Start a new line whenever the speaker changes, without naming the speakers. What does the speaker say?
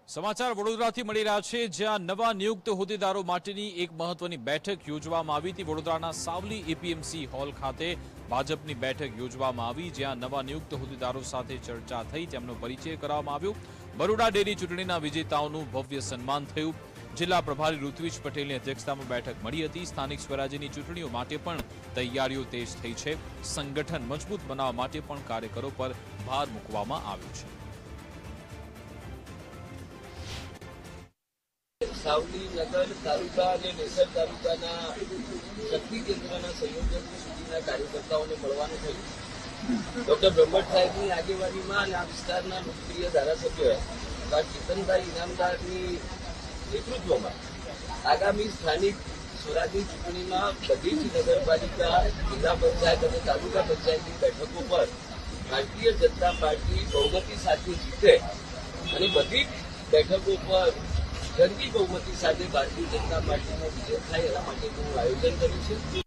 સમાચાર વડોદરાથી મળી રહ્યા છે, જ્યાં નવા નિયુક્ત હોદ્દેદારો માટેની એક મહત્વની બેઠક યોજવામાં આવી હતી। વડોદરાના સાવલી એપીએમસી હોલ ખાતે ભાજપની બેઠક યોજવામાં આવી, જ્યાં નવા નિયુક્ત હોદ્દેદારો સાથે ચર્ચા થઈ, તેમનો પરિચય કરાવવામાં આવ્યો। બરોડા ડેરી ચૂંટણીના વિજેતાઓનું ભવ્ય સન્માન થયું। જિલ્લા પ્રભારી ઋત્વિજ પટેલની અધ્યક્ષતામાં બેઠક મળી હતી। સ્થાનિક સ્વરાજ્યની ચૂંટણીઓ માટે પણ તૈયારીઓ તેજ થઈ છે। સંગઠન મજબૂત બનાવવા માટે પણ કાર્યકરો પર ભાર મૂકવામાં આવ્યો છે।
સાવલી નગર તાલુકા અને નેસર તાલુકાના શક્તિ કેન્દ્રના સંયોજકો સુધીના કાર્યકર્તાઓને મળવાનું થયું। ડોક્ટર બ્રહ્મટ સાહેબની આગેવાનીમાં અને આ વિસ્તારના લોકપ્રિય ધારાસભ્ય ચેતનભાઈ ઇનામદારની નેતૃત્વમાં આગામી સ્થાનિક સ્વરાજની ચૂંટણીમાં બધી જ નગરપાલિકા, જિલ્લા પંચાયત અને તાલુકા પંચાયતની બેઠકો પર ભારતીય જનતા પાર્ટી બહુમતી સાથે જીતે અને બધી જ બેઠકો પર જંગી બહુમતી સાથે ભારતીય જનતા પાર્ટીનો વિજય થાય, એના માટેનું આયોજન કર્યું છે।